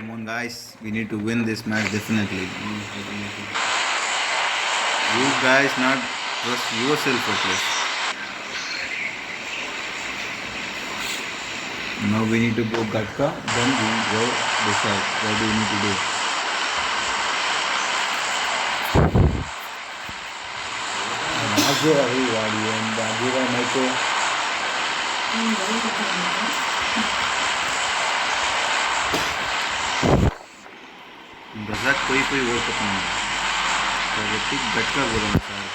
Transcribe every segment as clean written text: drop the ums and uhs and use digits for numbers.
Come on, guys. We need to win this match definitely. You guys not trust yourself at least. Now we need to go Gatka, then we go decide what do we need to do. Aje ahi wadi and Aje Michael. Razzaq कोई ओळखत नाही కాబట్టి గట్టిగా పోదాం sir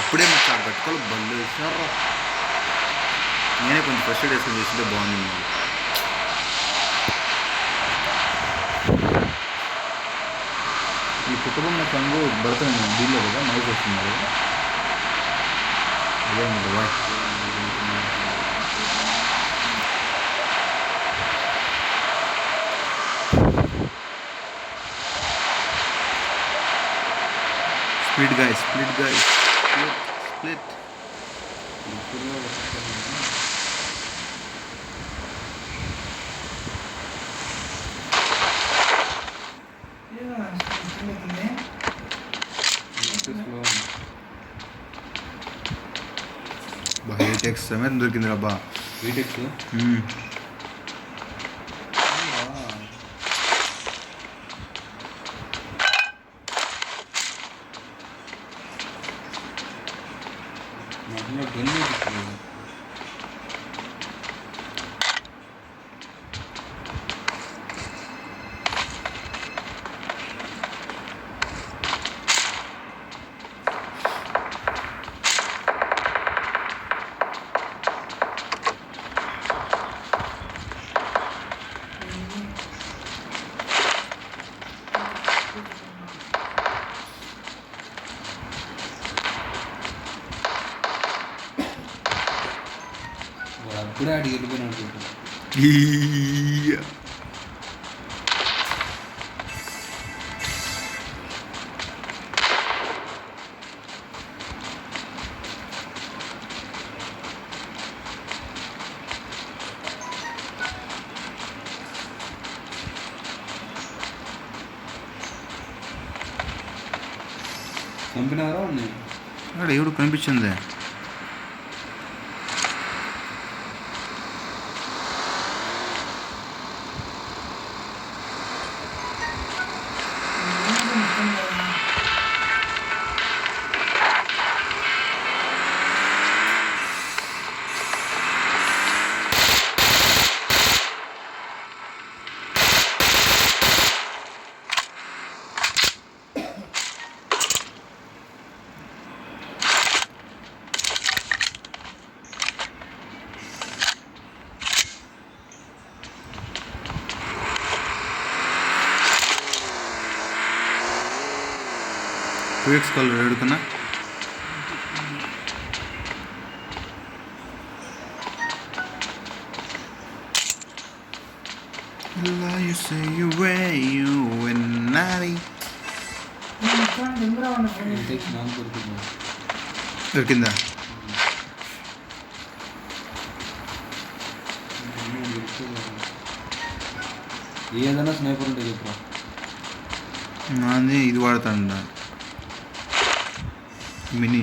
అప్పుడే మాకు ఆ గట్కలు బళ్ళు వేసారు నేనే కొంచెం ఫస్ట్ ఎయిడ్ వేసుకొని చేస్తుంటే బాగుంది ఈ పుట్టబొమ్మ సంగు భరతనే దీనిలో కదా మైక్ వస్తున్నారు అదే bye Split guys, split. Vitex semen దొరికింది రబ్బా Vitex అప్పుడే అడిగి వెళ్ళిపోయినా చంపినారా అక్కడ ఎవడు కనిపించిందే ట్వీట్స్ కలర్ ఎడుకున్నా you say you way you and naughty దొరికిందా ఏదైనా స్నైపర్ ఉంటే చెప్పరా నాది ఇది వాడతాండ మినీ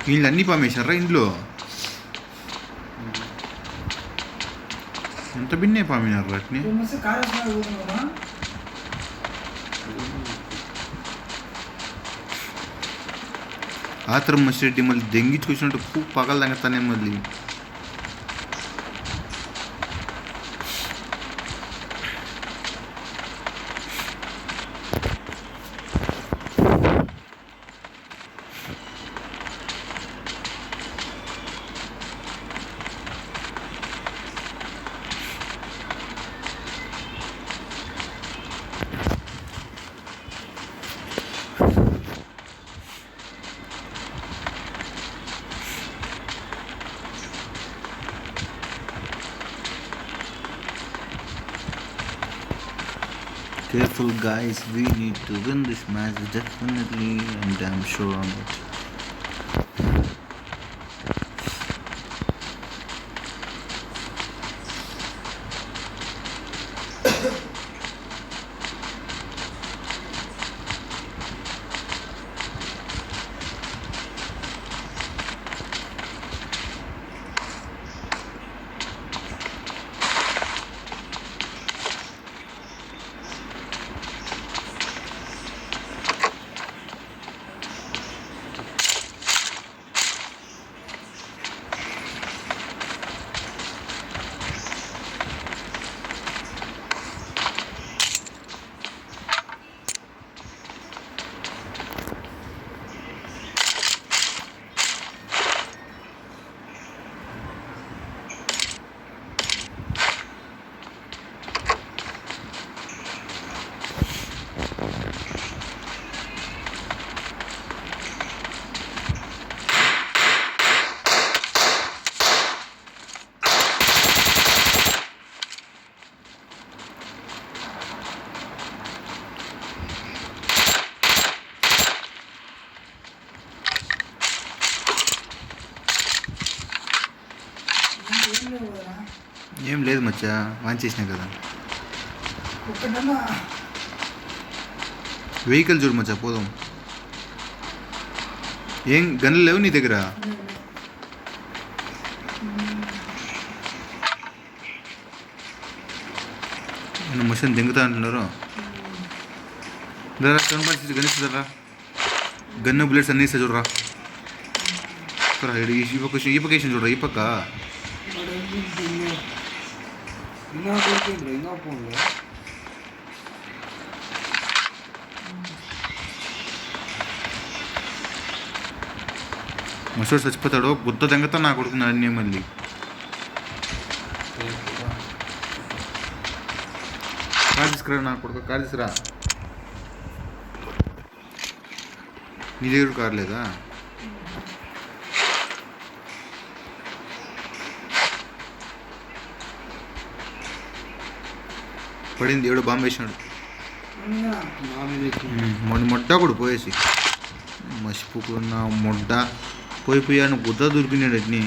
వీళ్ళు అన్నీ పంపేశారా ఇంట్లో ఎంత బిన్నే పామినారు వాటిని ఆత్రం మసిరెడ్డి మళ్ళీ దెంగించుకొచ్చినట్టు పగలు తంగతానే మళ్ళీ Careful, guys. We need to win this match definitely, and I'm sure on it. ఏం లేదు మచ్చా వాన్ చేసినా కదా వెహికల్ చూడు మచ్చా పోదాం. ఏం గన్నులు లేవు నీ దగ్గర? మిషన్ దింగుతా అంటున్నారు. కనపడి గనిస్తారా గన్ను బుల్లెట్స్ అన్నీ ఇస్తా చూడరా. ఈ పక్క చూడరా, ఈ పక్క మసూడు చచ్చిపోతాడు. గుద్ద దెంగతా నా కొడుకున్నా అన్నీ మళ్ళీ. కార్ తీసుకురా నా కొడుకు, కార్ తీసుకురా. నీ దగ్గర కార్ లేదా? పడింది ఎవడో బాంబు వేసినాడు. మొడ్డ కూడా పోయేసి మసిపోకున్న మొడ్డ పోయిపోయాను. గుద్ద దొరికినాడు అట్ని.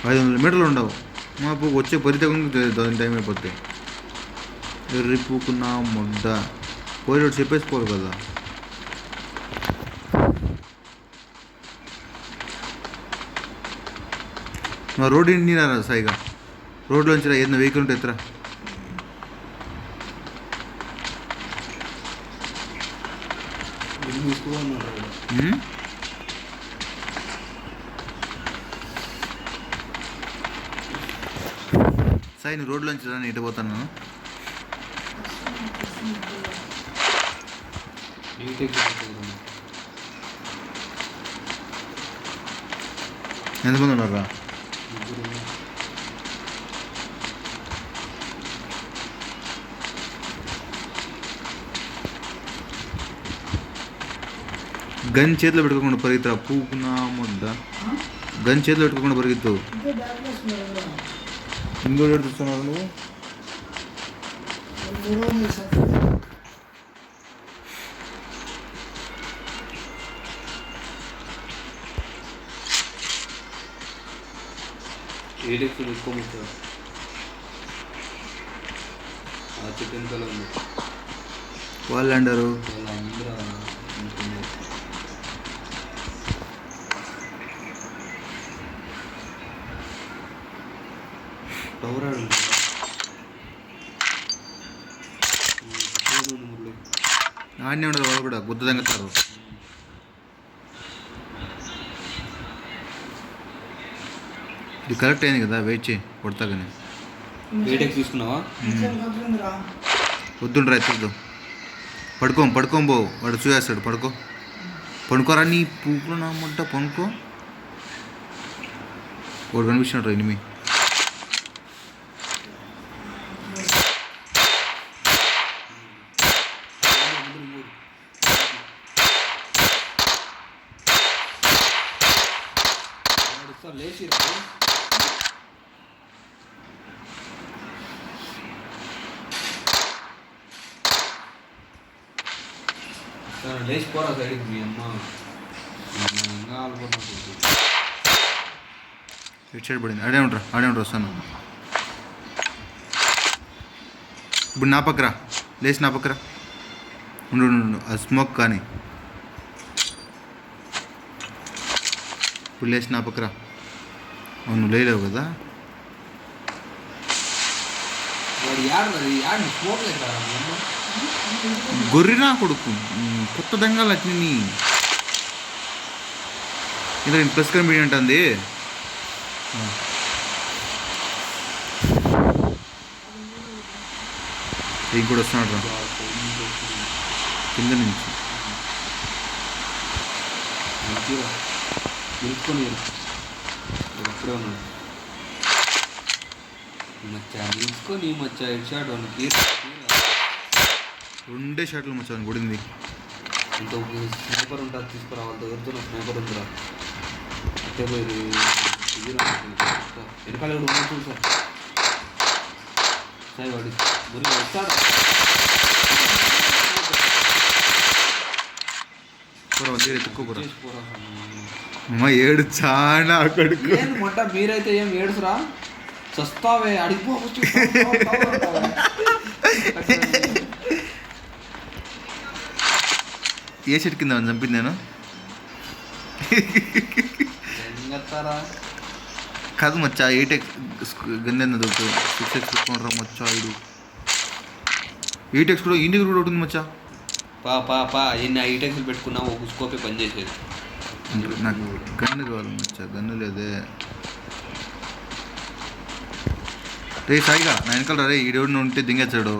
500 మీటర్లు ఉండవు. మాకు వచ్చే పరితకంగా దాని టైం అయిపోతాయి. ఎర్రిపోకున్న మొడ్డ పోయేటోడు చెప్పేసిపోరు కదా. మా రోడ్ ఇంటినా సాయిగా, రోడ్లోంచి రా. ఏదైనా వెహికల్ ఉంటే ఎత్తరా. సాయి నువ్వు రోడ్లోంచి రా, ఇటు పోతాను. ఎంతమంది ఉన్నారా? గన్ చేతిలో పెట్టుకోకుండా పరిగెత్తురా. పూకున్నా ముద్ద గన్ చేతిలో పెట్టుకోకుండా పరిగెత్తు. ఇంకోటి చూస్తున్నావు నువ్వు? వాళ్ళు అంటారు ఆడనే ఉండదు. వాళ్ళు కూడా గుద్ద దంగతారు. ఇది కరెక్ట్ అయింది కదా, వెయిట్ చేయి కొడతా. కానీ తీసుకున్నావా? వద్దుండ్రా ఎత్తద్దు. పడుకోబో, వాడు చూసేస్తాడు. పడుకోరా నీ పూకులు నా ముట్ట పనుకో. వాడు కనిపించినట్టు ఎనిమి. లేచి లేచిపోరా సైడ్కి మీ అమ్మ ఇంకా ఆడుకున్నా ఇటు సైడ్ పడింది. ఆడే ఉంటారు వస్తాను. ఇప్పుడు నా పక్కరా లేచి నా పక్కరా ఉండు అది స్మోక్ కానీ ఇప్పుడు లేచి నా పక్కరా. అవును లేలేవు కదా. గొర్రెనా కొడుకు కొత్త దంగాలు అట్ని ఇలా ప్లస్ కనిపించి ఉంటుంది. ఇంకోటి వస్తున్నాడు రా కింద నుంచి. నిలుచుకొని అక్కడే ఉన్నాడు మచ్చా నిలుచుకొని మచ్చా ఇచ్చాడు వాళ్ళకి 2 షాట్లు మచ్చాను కొడింది. ఇంత స్నైపర్ ఉంటుంది తీసుకురా వాళ్ళ దగ్గరతో స్నైపర్ ఉందిరా అంటే పోయి వెనకాల కూడా ఉన్నా చూడు సార్ సాయి వాడి గురి వస్తాడు అమ్మ ఏడు చాలా కొడుకు మొట్ట మీరైతే ఏం ఏడుసురా చస్తావే అడిగిపో ఏ చెట్టు కింద చంపింది నేను కాదు మచ్చా 8x గన్నే దొరుకుతుంది 6x పెట్టుకుంటారా మచ్చా. 8x కూడా ఇంటికి కూడా ఉంటుంది మచ్చా. ఎన్ని ఐటెక్స్లు పెట్టుకున్నా ఒక స్కోపే పనిచేసేది. నాకు గన్ను కావాలి మచ్చా. గన్ను లేదే రే సాయిగా నా వెనకాల రే ఈడెవడిని ఉంటే దింగేచ్చాడు.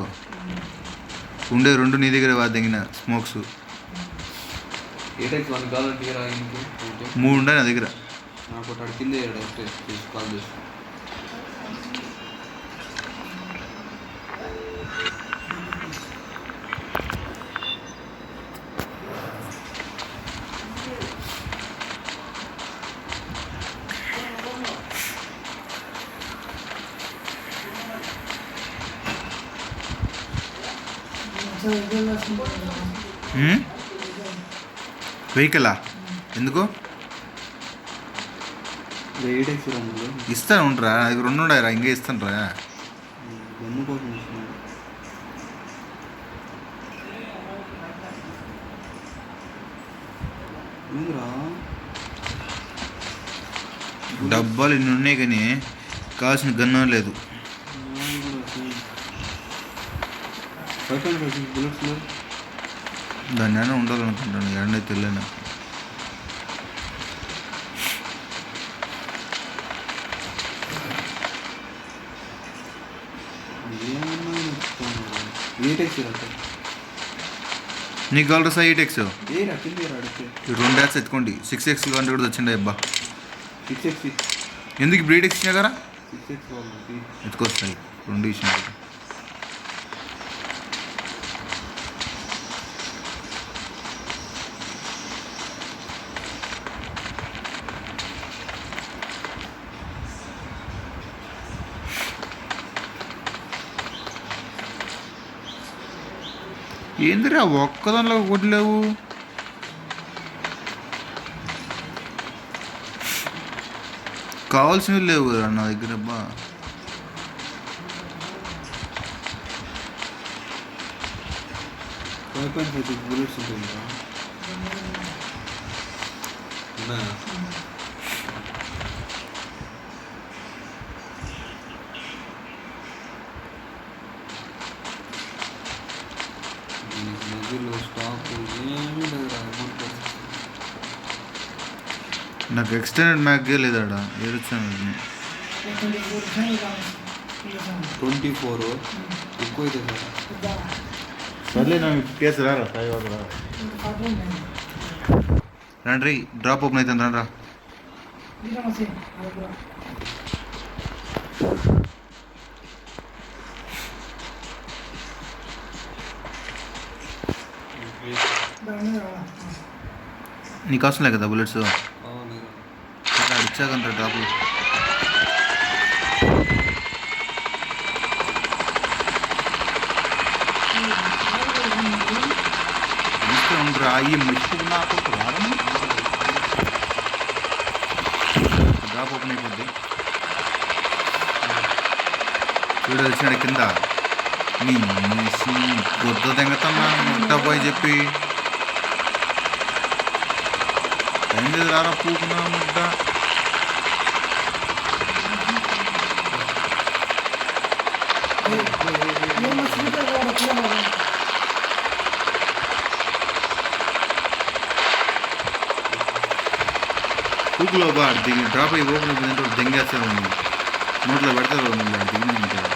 ఉండే 2 నీ దగ్గర దింగిన స్మోక్స్ 3 ఉండే నా దగ్గర. నాకు కింద కాల్ చేసి వెహికలా ఎందుకు ఇస్తాను ఉండరా అది 2 ఉన్నాయిరా ఇంకే ఇస్తాను రా. డబ్బాలు ఇన్ని ఉన్నాయి కానీ కావాల్సిన గన్ను లేదు. దాన్ని అయినా ఉండాలనుకుంటాను ఎన్నైతే తెలియనా. నీకు కావాలి సార్ 8x 2 యాక్స్ ఎత్తుకోండి. 6x కావాలంటే కూడా వచ్చిండే అబ్బా. ఎందుకు ఇప్పుడు 8x ఇచ్చినా కదా ఎత్తుకొస్తాయి 2 ఇచ్చిన. ఏందిరా ఒక్కదానిలో కొట్టలేవు. కావాల్సినవి లేవు కదా నా దగ్గర అబ్బా. బుల్లెట్స్ ఉంటుంది స్టాక్ ఏమీ లేదు అమౌంట్. నాకు ఎక్స్టెండెడ్ మ్యాగ్గే లేదాడా ఏడుచాను. 24 ఎక్కువ అయితే సర్లే నాకు కేసు రారా రండి డ్రాప్ ఓపెన్ అవుతుంది రండి రా. నీకు అవసరం లేదు కదా బుల్లెట్స్ ఇచ్చాకంట డ్రాప్లు. తీసుకుని ఉండరా ఈ మెచ్చుకు నాకు రావడం డ్రాప్ ఓపెన్ అయిపోద్ది. చూడ వచ్చినాడు కింద నీ గుద్ద తెంగతన్నా ముట్టపోయి చెప్పి ఏం లేదు రారా పూకున్నా ముద్ద. పూకులో బా దిగి డ్రాప్ అయ్యి ఓపెన్ అయిపోయిందంటే దెంగేస్తారు నోట్లో పెడతారు దిగిన ఉంటారు.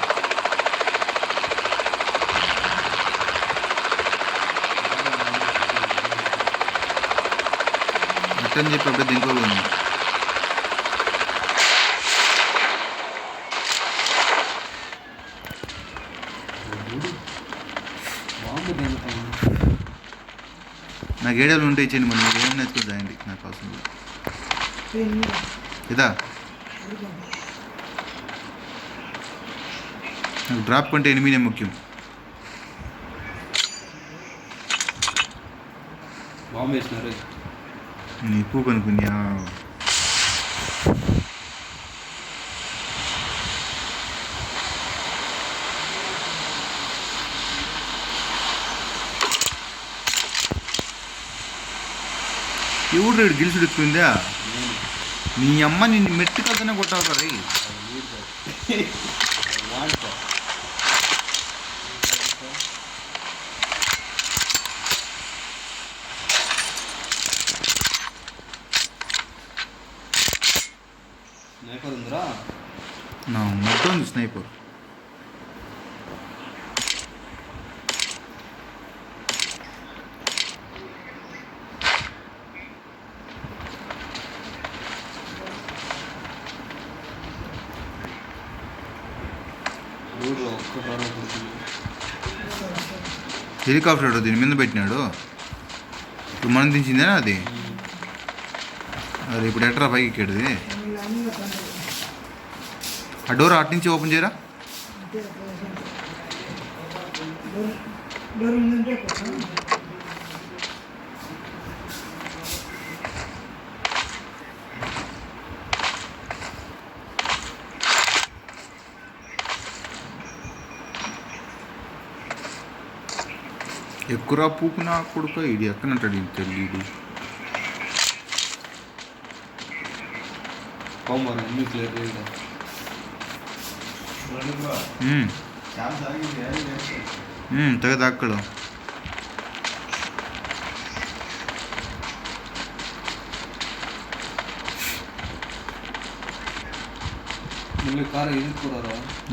అట్టని చెప్పి అప్పుడే దింకోలేదు. నాకు ఏడాలు ఉంటే ఇచ్చేయండి మరి మీరు ఏమైనా ఎత్తుకుంటాయండి నాకు అవసరం లేదు. ఇదా నాకు డ్రాప్ కంటే ఎనిమిదే ముఖ్యం. బాంబు వేసినారు నీ పూ కనుక్కున్నా ఎవడు రేడు గిలుసుడు ఎక్కుందా నీ అమ్మ నిన్ను మెట్టు కలుతూనే కొట్టావు కదా. స్నైపర్ ఉందిరా నా మొత్తం ఉంది స్నైపర్. హెలికాప్టర్ దీని మీద పెట్టినాడు. ఇప్పుడు మనం దించిందేనా అది? అరే ఇప్పుడు ఎట్రా పైకి ఎక్కేది? ఆ డోర్ అటు నుంచి ఓపెన్ చేయరా. ఎక్కురా పూకు నా కొడుకు ఇది ఎక్కనంటాడు ఇది తెలియదు. తెగ అక్కడ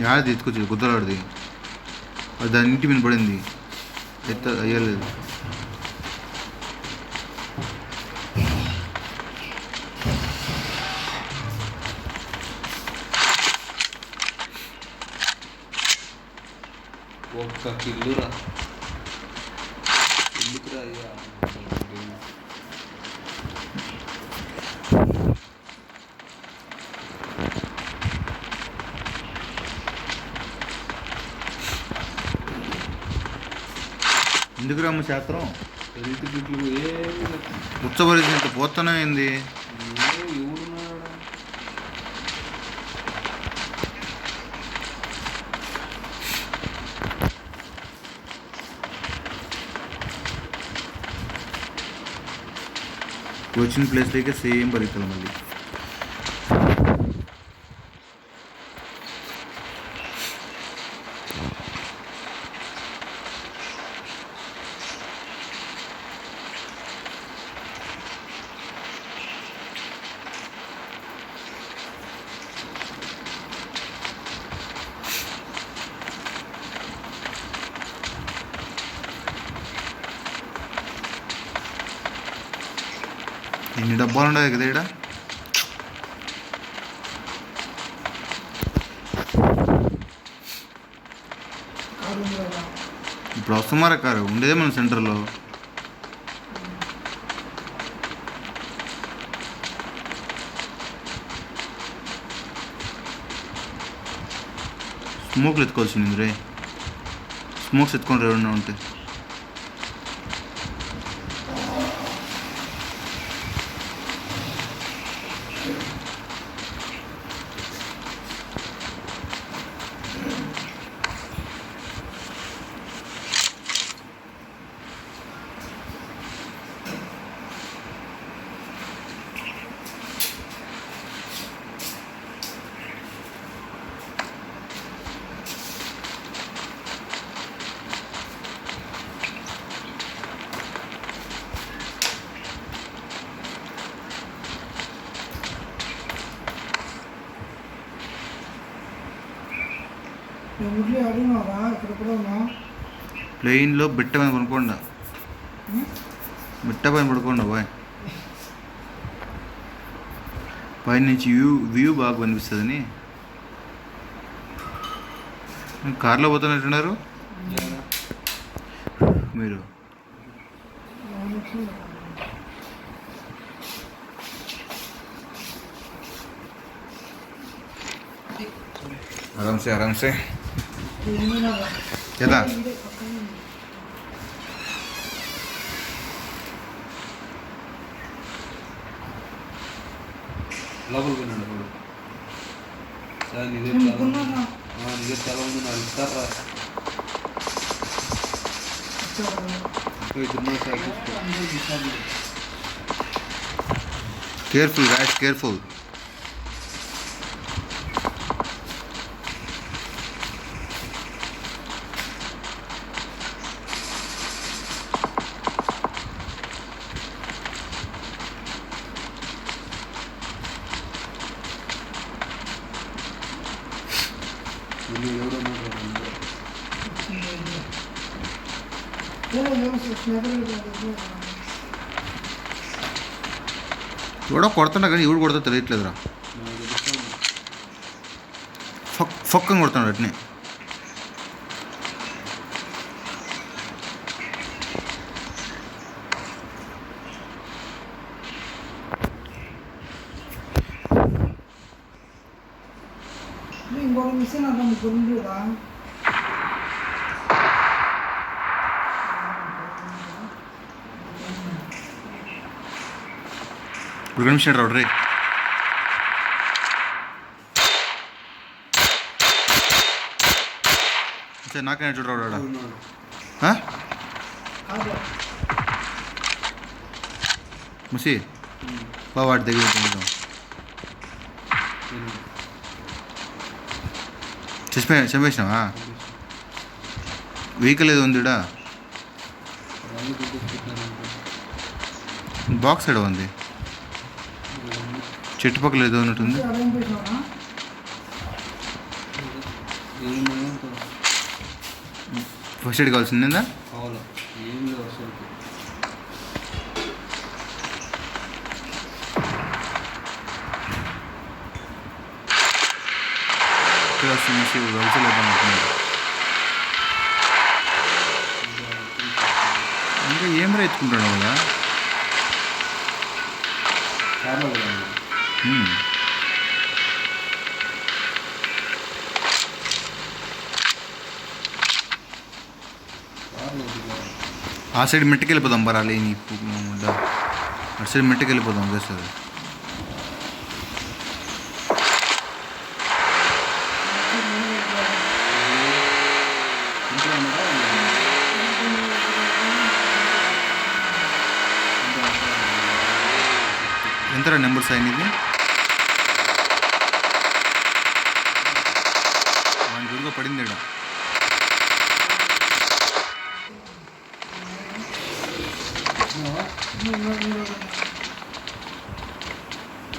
యాది ఎత్తుకొచ్చేది గుద్దలాడిది. అది దాని ఇంటి మీద పడింది అయ్యలేదు. ఒక్క కిల్లురా ఎందుకురా అయ్యా. ఎందుకురా అమ్మ శాస్త్రం ఉచ్చబరిచినట్టు పోతానే అయింది. వచ్చిన ప్లేస్లోకి సేమ్ పరిగెత్తాలి మళ్ళీ. ఎన్ని డబ్బాలు ఉన్నాయి కదా ఇక్కడ? ఇప్పుడు వస్తున్నారా కారు ఉండేదే మన సెంటర్లో. స్మోక్లు ఎత్తుకోవాల్సింది రే. స్మోక్స్ ఎత్తుకొని రేవన్నా ఉంటే ఊర్లో అడిగినావా ఇక్కడ కూడా ఉన్నావు ప్లెయిన్లో బిట్ట పైన పడుకోండా, బిట్ట పైన పడుకోండా బాయ్. పైనుంచి వ్యూ బాగా కనిపిస్తుందని. కార్లో పోతున్నట్టున్నారు మీరు. ఆరామ్ సే ఎలా లోపల పోయినాడు అప్పుడు. సార్ నిజే చాలా ఉంది నాకు ఇస్తారా ఇద్దరు సార్ చూసుకో. Careful guys, careful. వీళ్ళు ఎవరు ఉన్నారు ఎవడో కొడుతున్నా కానీ ఎవడు కొడతా తెలియట్లేదురా. ఫొక్కని కొడుతున్నాడు అట్నే. ఇంకొక మిషన్ అట్లా ముగ్గురు ఉండేదా ఇప్పుడు కనిపించాడు రావు రే. సరే నాకైనా చూడరాడు రాడా. ముసి బా వాడి దగ్గర కొంచెం చంపేసినావా? వెహికల్ ఏదో ఉందిడా, బాక్స్ ఏదో ఉంది, చెట్టు పక్కల ఏదో ఉన్నట్టుంది. ఫస్ట్ ఎయిడ్ కావాల్సిందా? కావాలా ఏం లేదు అసలు. ఇంకా ఏం రా ఎత్తుకుంటాడు కదా. కార్లో కూడా ఆ సైడ్ మెట్టుకు వెళ్ళిపోదాం బరాలి. అటు సైడ్ మెట్టుకు వెళ్ళిపోదాం చేస్తుంది. ఎంతరా నెంబర్స్ అయినది? వాడి గురిగా పడింది ఇక్కడ.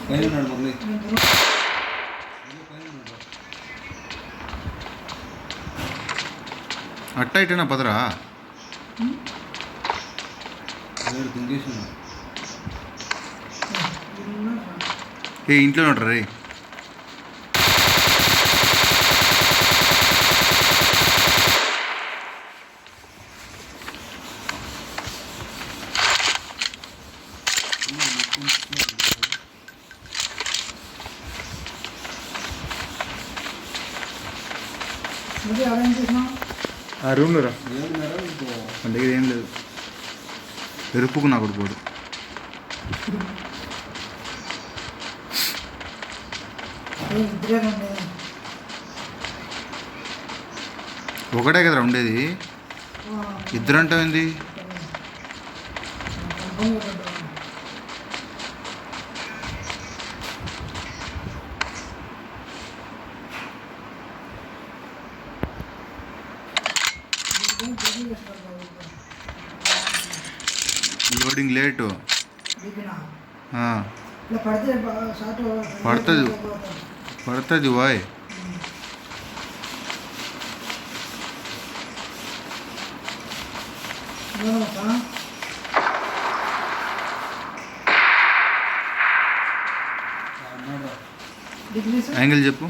పైన మురళి అట్ట ఇటనా పదరా. తింగేసి ఏ ఇంట్లో ఉంటారు రే. ఆ రూమ్లో రా. మన దగ్గర ఏం లేదు. ఎరుపుకు నా కొడుకోడు. ఒకటే కదరా ఉండేది, ఇద్దరు అంటావేంది? లోడింగ్ లేటు పడుతుంది వాయ్. డిగ్రీస్ యాంగిల్ చెప్పు.